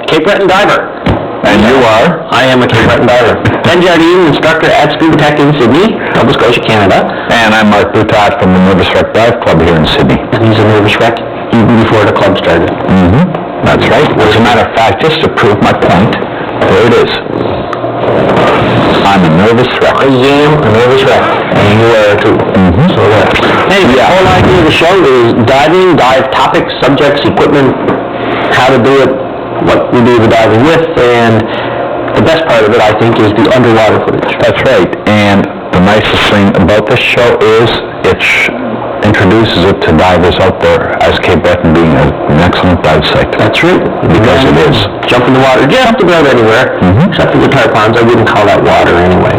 Cape Breton diver. And you are? I am a Cape Breton diver. Ben Jardine, instructor at Scuba Tech in Sydney, Nova Scotia, Canada. And I'm Mark Boutat from the Nervous Wreck Dive Club here in Sydney. And he's a nervous wreck even before the club started. That's right. As a matter of fact, just to prove my point, there it is. I'm a nervous wreck. I am a nervous wreck. And you are too. So anyway, the whole idea of the show is diving, dive topics, subjects, equipment, how to do it, what we do the diving with, and the best part of it, I think, is the underwater footage. That's right. And the nicest thing about this show is it introduces it to divers out there as Cape Breton being an excellent dive site. That's right. Because it is. Jump in the water, just about anywhere, except for the tar ponds. I wouldn't call that water anyway.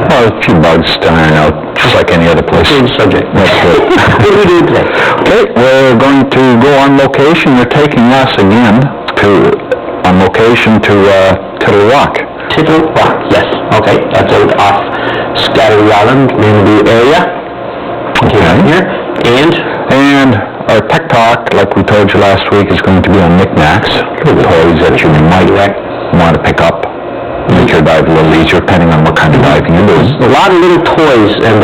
Well, a few bugs to iron out, just like any other place. Same subject. That's good. What do we do today? Okay, we're going to go on location. You're taking us again on location to Tittle Rock. Tittle Rock, yes. Okay, that's out off Scattery Island, Main-A-Deu area. Okay. Here. And our tech talk, like we told you last week, is going to be on knickknacks, toys that you might want to pick up, make your dive a little easier, depending on what kind of diving you do. A lot of little toys, and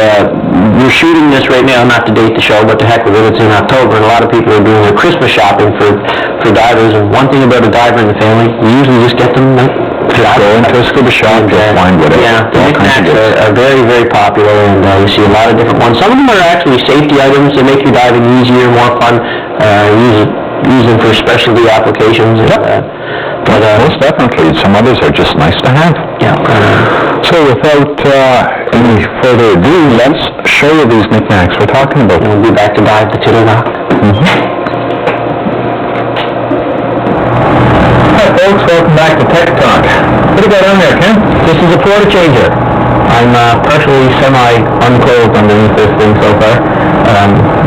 we're shooting this right now, not to date the show, but to heck with it, it's in October, and a lot of people are doing their Christmas shopping for divers, and one thing about a diver in the family, you usually just get them go into a scuba shop and find whatever. Yeah, the knickknacks are very, very popular, and you see a lot of different ones. Some of them are actually safety items that make your diving easier, more fun, use them for specialty applications. But most definitely, some others are just nice to have. Yeah. So without any further ado, let's show you these knickknacks we're talking about. And we'll be back to dive the Tittle Rock. Hi folks, welcome back to Tech Talk. What do you got on there, Ken? This is a porta changer. I'm partially semi-unclothed underneath this thing so far.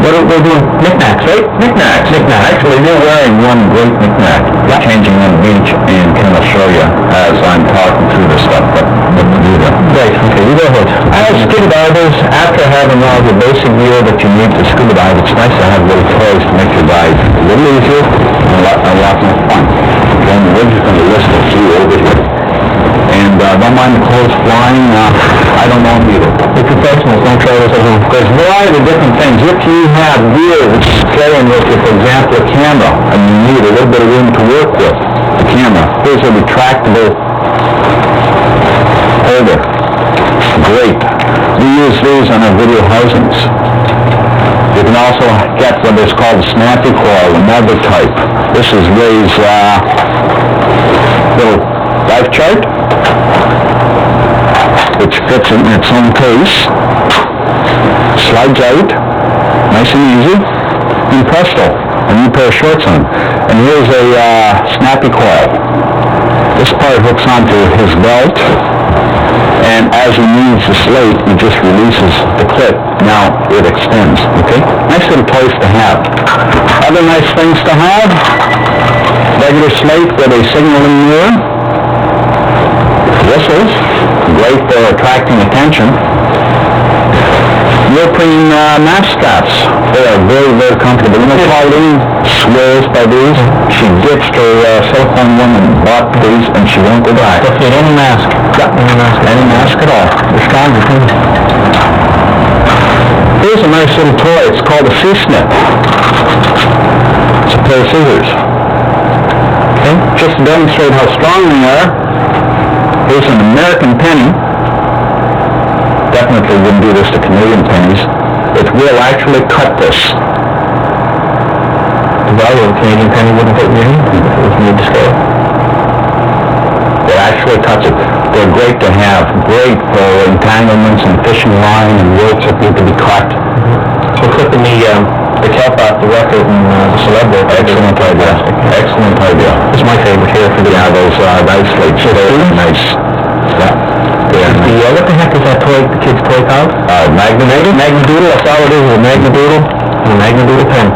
We're doing knickknacks, right? Knickknacks. Actually, you're wearing one great knickknack. Yep. Changing on the beach, and Ken will show you as I'm talking through this stuff, what to do there. Right, okay, you go ahead. As scuba divers, after having all the basic gear that you need to scuba dive, it's nice to have little toys to make your dive a little easier and a lot more fun. Okay, and we're just going to list a few over here. And don't mind the clothes flying. I don't know them either. The professionals don't try this at home. There's a variety of different things. If you have gear which is carrying with you, for example, a camera, and you need a little bit of room to work with the camera, here's a retractable holder. Great. We use these on our video housings. You can also get what is called a snappy coil, another type. This is Ray's little life chart, which fits in its own case, slides out, nice and easy, and presto, a new pair of shorts on. And here's a snappy coil. This part hooks onto his belt, and as he moves the slate, he just releases the clip. Now it extends, okay? Nice little toys to have. Other nice things to have, regular slate with a signaling mirror, whistles, great for attracting attention. Neoprene mask straps, they are very, very comfortable. You know, Pauline swears by these. She ditched her silicone one and bought these, and she won't go back. They'll fit any mask. Yeah, any mask at all. They're strong. Here's a nice little toy. It's called a C-snip. It's a pair of scissors. Okay, just to demonstrate how strong they are, here's an American penny. Definitely wouldn't do this to Canadian pennies. It will actually cut this. The value of a Canadian penny wouldn't hurt me if it was made to scale. It actually cuts it. They're great to have. Great for entanglements and fishing line and ropes that need to be cut. So clipping the cap off the record and the celeb there. Excellent idea. Excellent idea. This is my favorite here for the those dice slates. They're nice. Yeah. What the heck is that toy, the kid's toy called? Main-A-Deu. That's all it is, a Main-A-Deu. A Main-A-Deu pen.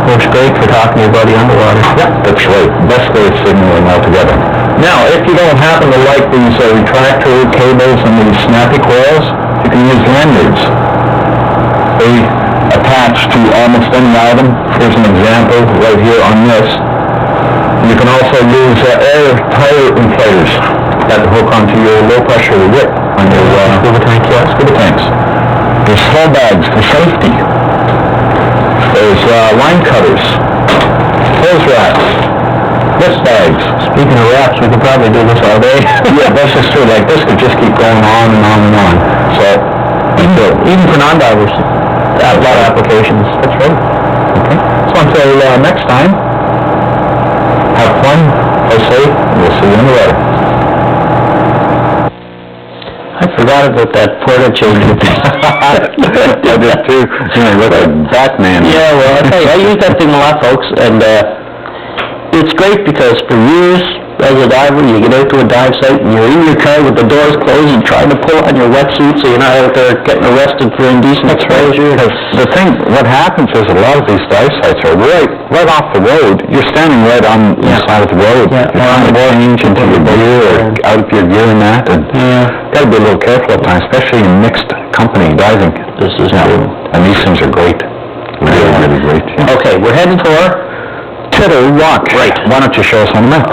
Works great for talking to your buddy underwater. Yeah, that's right. Best way of signaling altogether. Now, if you don't happen to like these retractor cables and these snappy coils, you can use lanyards. A attached to almost any item. Here's an example right here on this. You can also use air tire inflators that hook onto your low pressure whip on your scuba tanks. There's slow bags for safety. There's line cutters, hose racks, lift bags. Speaking of wraps, we could probably do this all day. Yeah, that's just true. Like this could just keep going on and on and on. So even for non-divers, a lot of applications. That's right. Okay. So until next time, have fun, stay safe, and we'll see you in the water. I forgot about that porta change. I did too. You know, look like Batman. Yeah, well, I tell you, I use that thing a lot, folks, and it's great because for years, as a diver, you get out to a dive site and you're in your car with the doors closed and trying to pull on your wetsuit so you're not out there getting arrested for indecent exposure. The thing, what happens is a lot of these dive sites are right off the road. You're standing right on the side of the road. Yeah. You're trying to change into your gear or out of your gear and that. And got to be a little careful at times, especially in mixed company diving. This is true. And these things are great. Really great. Yeah. Okay, we're heading for Tittle Rock. Right. Why don't you show us on the map?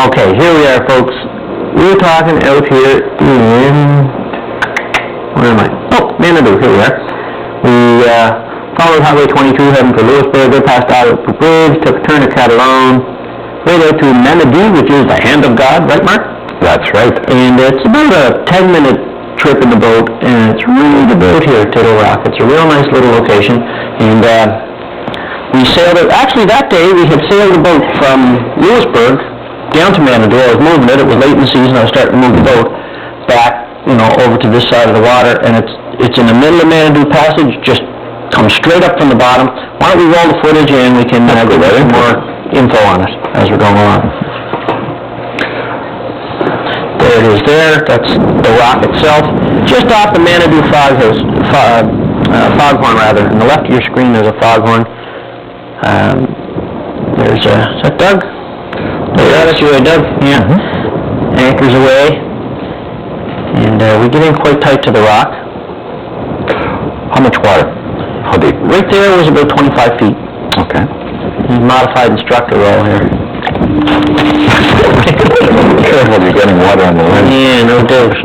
Okay, here we are, folks. We're talking out here in... Where am I? Oh, Main-A-Deu, here we are. We followed Highway 22 heading for Lewisburg, go past Tittle Bridge, took a turn at Catalone, right out to Main-A-Deu, which is the hand of God, right, Mark? That's right. And it's about a 10-minute trip in the boat, and it's really the boat here at Tittle Rock. It's a real nice little location, and we sailed it. Actually, that day we had sailed the boat from Lewisburg down to Main-A-Deu. I was moving it. It was late in the season. I was starting to move the boat back, over to this side of the water, and it's in the middle of Main-A-Deu Passage. Just come straight up from the bottom. Why don't we roll the footage and we can get some more info on it as we're going along. There it is there. That's the rock itself. Just off the Main-A-Deu foghorn, rather. On the left of your screen there's a foghorn. Is that Doug? Yeah, that's you, Doug. Yeah. Anchors away. And we get in quite tight to the rock. How much water? How deep? Right there was about 25 feet. Okay. Modified instructor role here. Careful, you're getting water on the lens. Yeah, no doubt.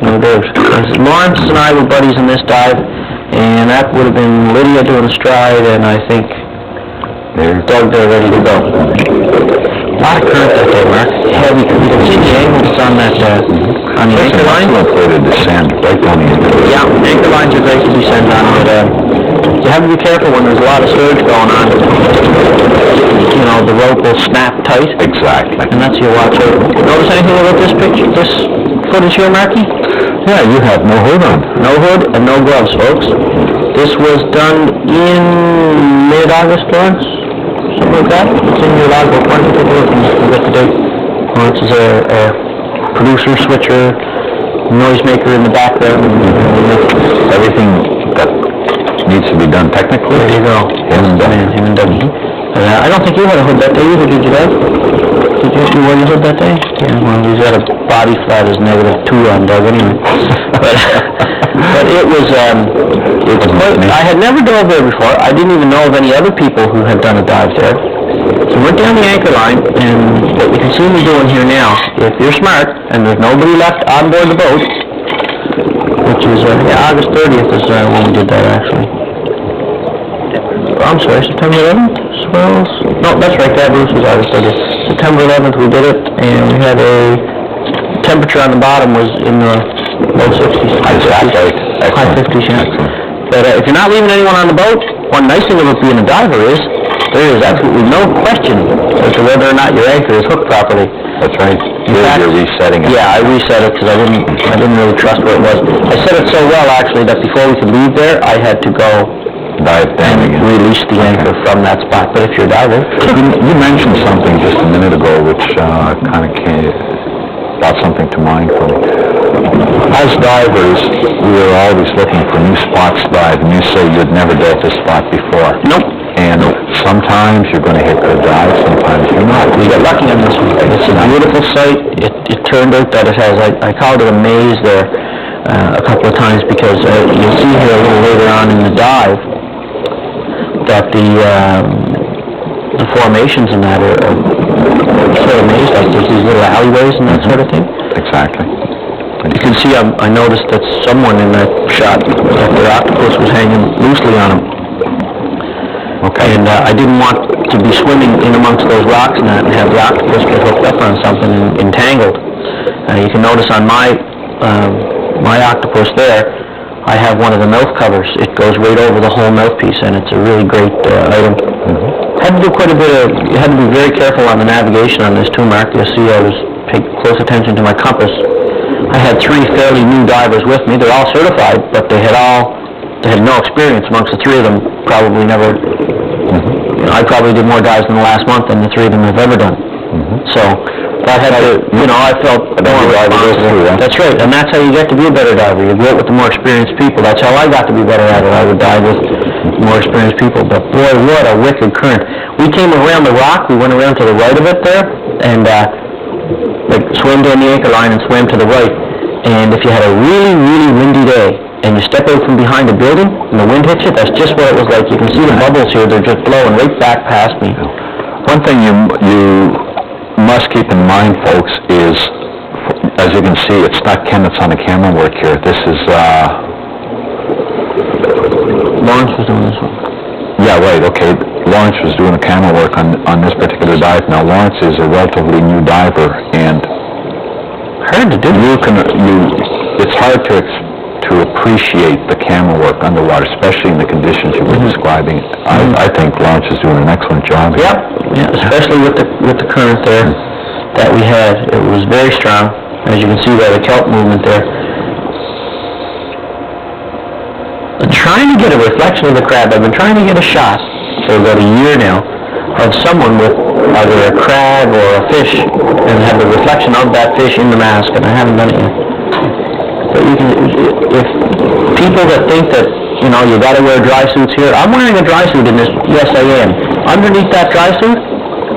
Lawrence and I were buddies in this dive, and that would have been Lydia doing a stride, and I think Doug there ready to go. A lot of current that day, Mark. Heavy. You can see the angles on that, on the anchor line. It's way to descend right down the anchor. Yeah, anchor lines are great to descend on, but you have to be careful when there's a lot of surge going on. The rope will snap tight. Exactly. And that's your watch out. Notice anything about this picture, this footage here, Marky? Yeah, you have no hood on. No hood and no gloves, folks. This was done in mid-August, Lawrence? Something like that? It's in your logbook. Why don't you take a look and get the date? Lawrence is a producer, switcher, noisemaker in the background. Everything that needs to be done technically. There you go. Him and Doug. I don't think you had a hood that day either, did you, Doug? Did you wear your hood that day? Yeah, well, he's got a body flat as -2 on Doug anyway. But it was quite, I had never dove there before. I didn't even know of any other people who had done a dive there. So we're down the anchor line, and what you can see me doing here now, if you're smart, and there's nobody left on board the boat, which is, August 30th is when we did that, actually. I'm sorry, September 11th? Swells? No, that's right, that Bruce was August 30th. September 11th we did it, and we had a temperature on the bottom was in the low 60s. High 50s, yeah. But if you're not leaving anyone on the boat, one nice thing about being a diver is there is absolutely no question as to whether or not your anchor is hooked properly. That's right. You're resetting it. Yeah, I reset it because I didn't really trust where it was. I set it so well, actually, that before we could leave there, I had to go dive down and release the anchor from that spot. But if you're a diver... You mentioned something just a minute ago which kind of brought something to mind for me. As divers, we are always looking for new spots to dive, and you say you'd never dove this spot before. Nope. And sometimes you're going to hit good dives, sometimes you're not. We got lucky on this one. It's a beautiful site. It turned out that it has, I called it a maze there. a couple of times, because you'll see here a little later on in the dive that the formations in that are sort of amazing. Like there's these little alleyways and that sort of thing. Exactly. You can see I noticed that someone in that shot, that their octopus was hanging loosely on them. Okay. And I didn't want to be swimming in amongst those rocks and that and have the octopus get hooked up on something and entangled. You can notice on my octopus there, I have one of the mouth covers. It goes right over the whole mouthpiece, and it's a really great item. Had to do quite a bit of, you had to be very careful on the navigation on this too, Mark. You'll see I was paying close attention to my compass. I had 3 fairly new divers with me. They're all certified, but they had no experience amongst the 3 of them. Probably never, I probably did more dives in the last month than the 3 of them have ever done. So, I had to, I felt more responsible. That's right, and that's how you get to be a better diver. You go out with the more experienced people. That's how I got to be better at it. I would dive with more experienced people. But boy, what a wicked current. We came around the rock. We went around to the right of it there, and swam down the anchor line and swam to the right. And if you had a really, really windy day, and you step out from behind a building, and the wind hits you, that's just what it was like. You can see the bubbles here. They're just blowing right back past me. One thing you must keep in mind, folks, is, as you can see, it's not Ken that's on the camera work here. This is, Lawrence was doing this one. Yeah, right, okay. Lawrence was doing the camera work on this particular dive. Now, Lawrence is a relatively new diver, and hard to do. It's hard to appreciate the camera work underwater, especially in the conditions you were describing. I think Lawrence is doing an excellent job here. Yeah, especially with the current there that we had. It was very strong, as you can see by the kelp movement there. I'm trying to get a reflection of the crab. I've been trying to get a shot for about a year now of someone with either a crab or a fish and have the reflection of that fish in the mask, and I haven't done it yet. But if people that think that, you gotta wear dry suits here, I'm wearing a dry suit in this, yes I am. Underneath that dry suit,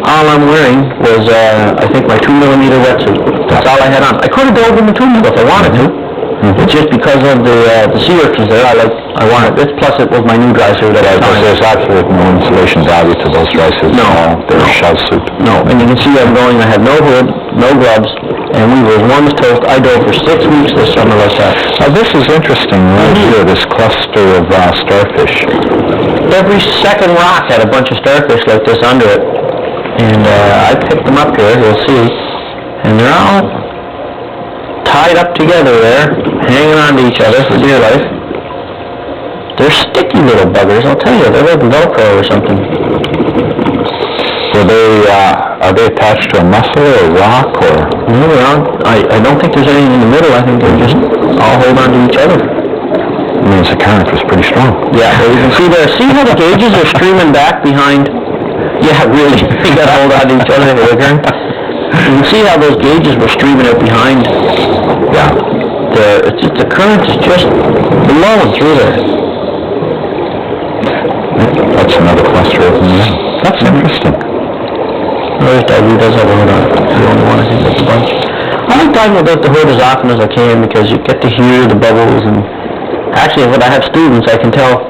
all I'm wearing was, I think my 2mm wetsuit. That's all I had on. I could have dove in the 2mm if I wanted to. It's just because of the sea urchins there, I wanted it, plus it was my new dry suit at that time. There's absolutely no insulation value to those dry suits. No. They're a shell suit. No, and you can see I'm going, I had no hood, no gloves, and we were as warm as toast. I dove for 6 weeks this summer like that. Now this is interesting right here, this cluster of starfish. Every second rock had a bunch of starfish like this under it, and I picked them up here, you'll see, and they're all tied up together there, hanging on to each other for dear life. They're sticky little buggers, I'll tell you. They're like Velcro or something. Are they attached to a mussel or a rock or? No, I don't think there's anything in the middle. I think they just all hold on to each other. It means the current was pretty strong. Yeah, well, you can see there. See how the gauges are streaming back behind? Yeah, really. They got to hold on to each other. You can see how those gauges were streaming out behind. Yeah. The current is just blowing through there. That's another cluster of them there. That's interesting. Notice that he does have a hood on. The only one I think that's a bunch. I like diving without the hood as often as I can because you get to hear the bubbles, and actually when I have students I can tell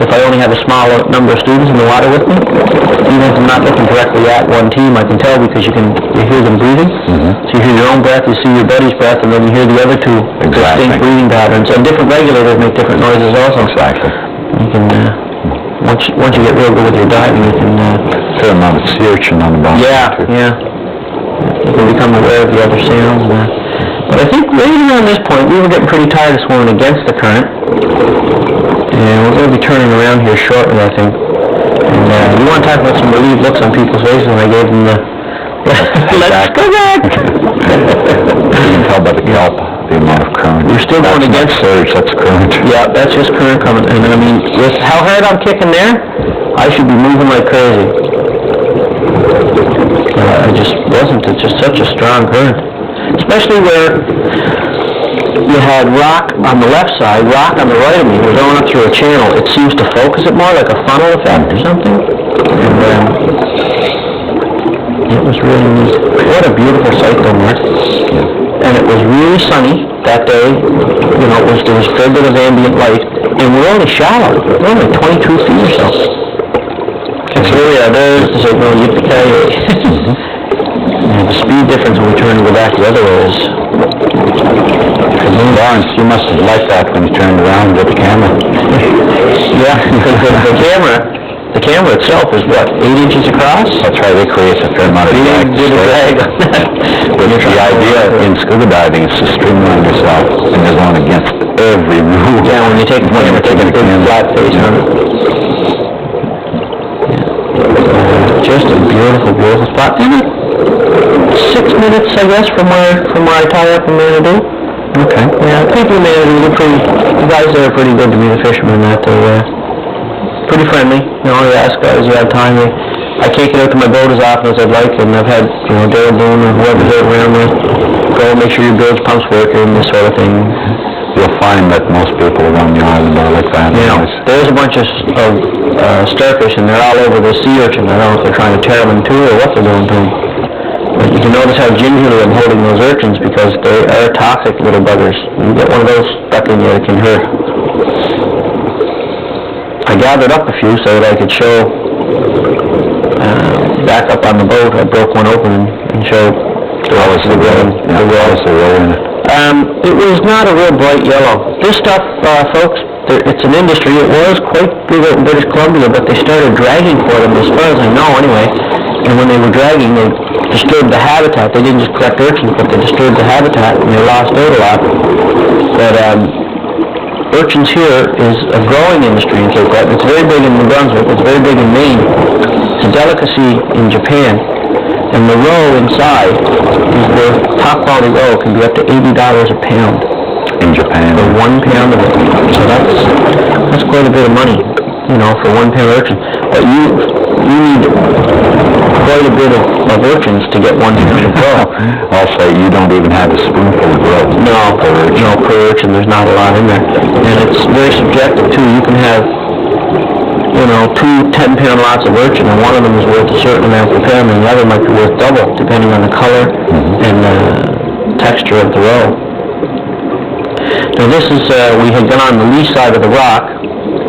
if I only have a small number of students in the water with me. Even if I'm not looking directly at one team, I can tell because you hear them breathing. So you hear your own breath, you see your buddy's breath, and then you hear the other two distinct breathing patterns. And different regulators make different noises also. Exactly. You can, once you get real good with your diving, you can... fair amount of sea urchin on the bottom. Yeah. You can become aware of the other sounds. But I think right around this point, we were getting pretty tired of swimming against the current. And we're going to be turning around here shortly, I think. And you want to talk about some relieved looks on people's faces when I gave them the... Let's go back! You can tell by the kelp, the amount of current. We're still going against... surge, that's current. Yeah, that's just current coming. And I mean, with how hard I'm kicking there, I should be moving like crazy. I just wasn't. It's just such a strong current. Especially where you had rock on the left side, rock on the right of me. We're going up through a channel. It seems to focus it more like a funnel effect or something. And it was really neat. What a beautiful sight though, Mark. and it was really sunny that day. You know, there was a fair bit of ambient light, and we're only shallow. We're only 22 feet or so. And so here there's the signal, yippee-ki-yay. And the speed difference when we turn to go back the other way is... Lawrence, you must have liked that when you turned around with the camera. Yeah, because the camera itself is what, 8 inches across? That's right, it creates a fair amount of drag. But the idea in scuba diving is to streamline yourself, and you're going against every rule. Yeah, when you take the camera, take a big flat face on it. Just a beautiful, beautiful spot. 6 minutes, I guess, from where I tie up in Main-A-Deu. Okay. Yeah, people in Main-A-Deu, the guys there are pretty good to me, the fishermen, that they're pretty friendly. You know, you ask guys, you have time. I can't get out to my boat as often as I'd like, and I've had, you know, Dale Boone or whoever's there around me, go make sure your bilge pump's working, this sort of thing. You'll find that most people around the island are like that. You know, there's a bunch of starfish, and they're all over the sea urchin. I don't know if they're trying to tear them in two or what they're doing to them. But you can notice how gingerly I'm holding those urchins because they are toxic little buggers. You get one of those stuck in you, it can hurt. I gathered up a few so that I could show back up on the boat. I broke one open and showed How was the roll? It was not a real bright yellow. This stuff, folks, it's an industry. It was quite big out in British Columbia, but they started dragging for them, as far as I know, anyway. And when they were dragging, they disturbed the habitat. They didn't just collect urchins, but they disturbed the habitat, and they lost out a lot. But urchins here is a growing industry in Cape Breton. It's very big in New Brunswick. It's very big in Maine. It's a delicacy in Japan. And the roe inside is worth, top quality roe can be up to $80 a pound. In Japan? For 1 pound of it. So that's quite a bit of money, you know, for 1 pound urchin. But you need quite a bit of urchins to get 1 pound of roe. I'll say you don't even have a spoonful of roe. No, per urchin, there's not a lot in there. And it's very subjective, too. You can have, you know, 2 10-pound lots of urchin, and one of them is worth a certain amount per pound, and the other might be worth double, depending on the color and the texture of the roe. Now this is, we had gone on the lee side of the rock,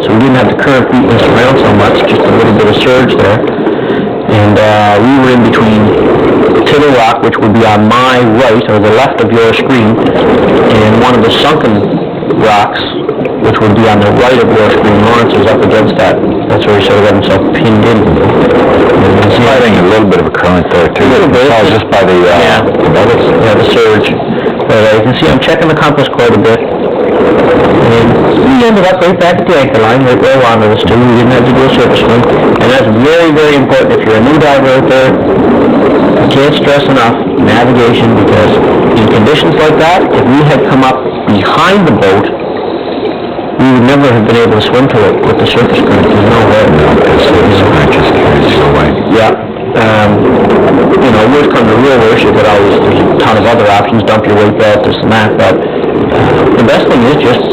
so we didn't have the current beating us around so much, just a little bit of surge there. And we were in between Tittle Rock, which would be on my right, or the left of your screen, and one of the sunken rocks, which would be on the right of your screen. Lawrence is up against that. That's where he sort of got himself pinned in. He's fighting a little bit of a current there, too. A little bit. It's all just by the, the surge. But you can see I'm checking the compass quite a bit. And we ended up right back at the anchor line, right where I wanted us to. We didn't have to do a surface swim. And that's very, very important. If you're a new diver out there, I can't stress enough navigation, because in conditions like that, if we had come up behind the boat, we would never have been able to swim to it with the surface current. There's no way. The surface current just carries you away. Yeah. You know, worst come to real worst, there's a ton of other options, dump your weight belt, this and that, but the best thing is just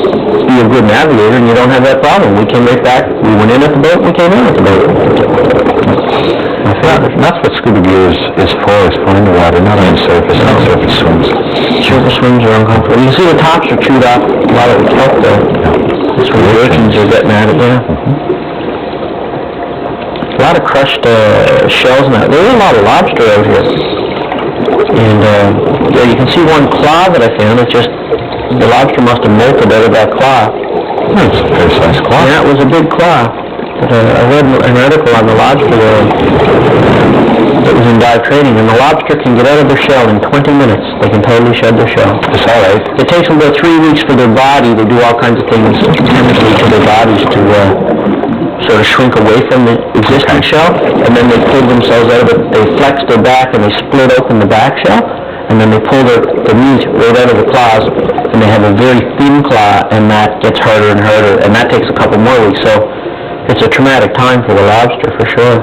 be a good navigator, and you don't have that problem. We came right back, we went in at the boat, we came out at the boat. That's what scuba gear is for underwater, not on the surface. No. Surface swims. Surface swims are uncomfortable. You can see the tops are chewed off, a lot of the kelp there. That's where the urchins are getting at it, yeah. A lot of crushed shells now. There's a lot of lobster out here. And yeah, you can see one claw that I found. It's just, the lobster must have molted out of that claw. It's a very size claw. Yeah, it was a big claw. But I read an article on the lobster that was in dive training, and the lobster can get out of their shell in 20 minutes. They can totally shed their shell. It's all right. It takes them about 3 weeks for their body. They do all kinds of things chemically to their bodies to sort of shrink away from the existing shell, and then they pull themselves out of it. They flex their back and they split open the back shell, and then they pull the meat right out of the claws, and they have a very thin claw, and that gets harder and harder, and that takes a couple more weeks. So it's a traumatic time for the lobster, for sure.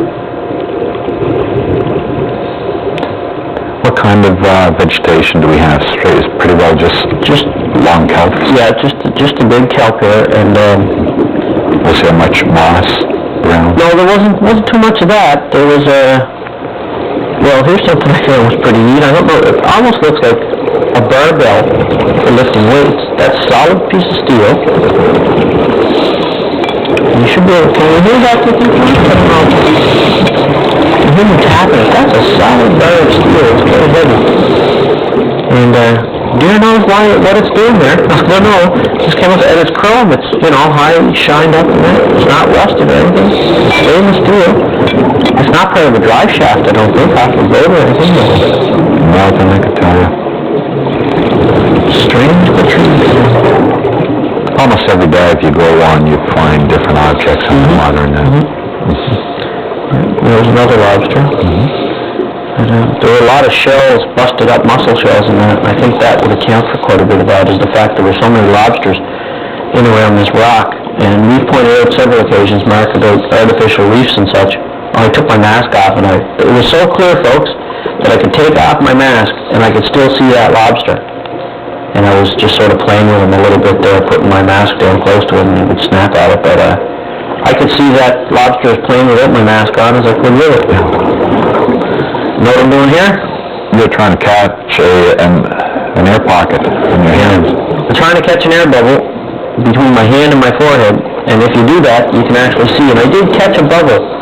What kind of vegetation do we have? It's pretty well just long kelp. Yeah, just a big kelp here, and was there much moss around? No, there wasn't too much of that. There was Well, here's something I thought was pretty neat. I don't know, it almost looks like a barbell for lifting weights. That's a solid piece of steel. You should be able to, can you hear that clicking? I don't know. You hear me tapping it. That's a solid bar of steel. It's very heavy. And, dear knows what it's doing there. I don't know. Just came up, and it's chrome. It's, highly shined up in there. It's not rusted or anything. It's stainless steel. It's not part of the drive shaft, I don't think, off the boat or anything. No, then I could tell you. Strange but true. Almost every dive you go on, you find different objects in the water. There's another lobster. There were a lot of shells, busted up mussel shells in that. I think that would account for quite a bit of that, is the fact there were so many lobsters in and around this rock. And we've pointed out several occasions, Mark, about artificial reefs and such. I took my mask off, and it was so clear, folks, that I could take off my mask and I could still see that lobster. And I was just sort of playing with him a little bit there, putting my mask down close to him, and he would snap at it. But I could see that lobster was playing without my mask on as I could with it. Know what I'm doing here? You're trying to catch an air pocket in your hands. I'm trying to catch an air bubble between my hand and my forehead, and if you do that, you can actually see. And I did catch a bubble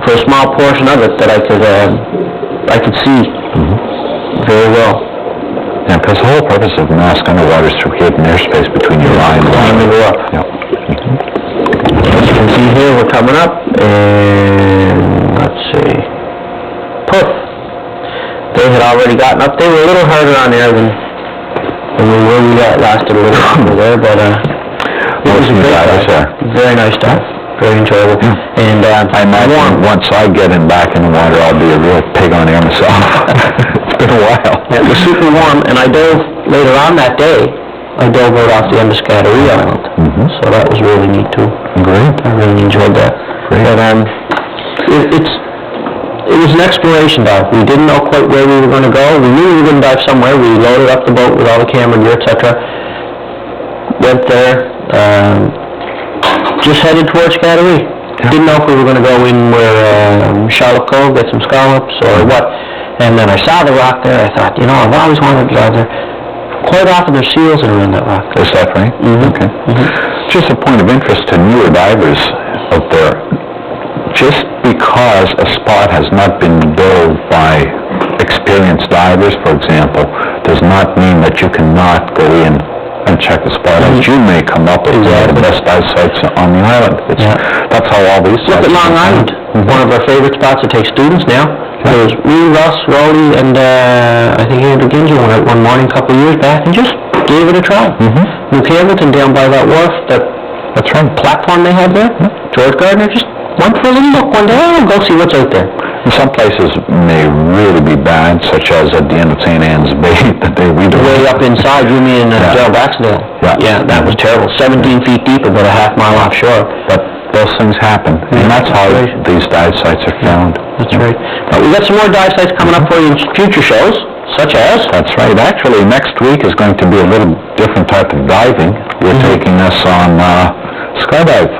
for a small portion of it that I could see very well. Yeah, because the whole purpose of the mask underwater is to create an airspace between your eye and the water. As you can see here, we're coming up, and let's see. Poof! They had already gotten up. They were a little harder on air than we were. We lasted a little longer there, but it was a great dive. Very nice dive. Very enjoyable. And I imagine once I get back in the water, I'll be a real pig on air myself. It's been a while. It was super warm, and I dove later on that day. I dove out off the end of S3E7 Island, so that was really neat too. Great. I really enjoyed that. Great. But it was an exploration dive. We didn't know quite where we were going to go. We knew we were going to dive somewhere. We loaded up the boat with all the camera gear, etc. Went there. Just headed towards S3E7. Didn't know if we were going to go in where Charlotte Cove, get some scallops or what. And then I saw the rock there. I thought, I've always wanted to dive there. Quite often there's seals that are in that rock. Is that right? Okay. Just a point of interest to newer divers out there. Just because a spot has not been dove by experienced divers, for example, does not mean that you cannot go in and check the spot out. You may come up with one of the best dive sites on the island. That's how all these sites... Look at Long Island, one of our favorite spots that takes students now. There's me, Russ, Rowley, and I think Andrew Ginger went out one morning a couple of years back and just gave it a try. New Hamilton down by that wharf, that's right, platform they have there. George Gardner just went for a little look one day. I'll go see what's out there. And some places may really be bad, such as at the end of St. Anne's Bay, the day we did. Way up inside, you mean Gerald Baxdale. Yeah, that was terrible. 17 feet deep, about a half mile offshore. But those things happen, and that's how these dive sites are found. That's right. We've got some more dive sites coming up for you in future shows, such as... That's right. Actually, next week is going to be a little different type of diving. We're taking us on skydive.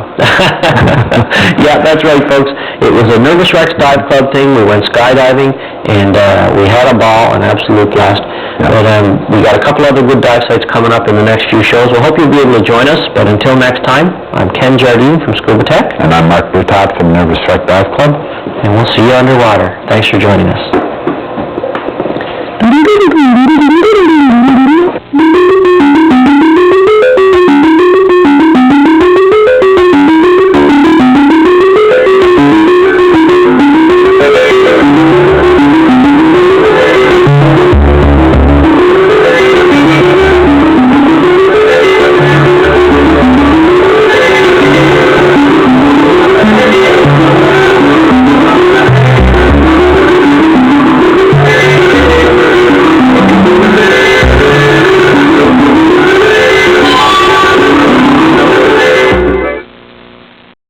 Yeah, that's right, folks. It was a Nervous Rex Dive Club thing. We went skydiving, and we had a ball, an absolute blast. But we got a couple other good dive sites coming up in the next few shows. We'll hope you'll be able to join us. But until next time, I'm Ken Jardine from Scuba Tech. And I'm Mark Breton from Nervous Rex Dive Club. And we'll see you underwater. Thanks for joining us.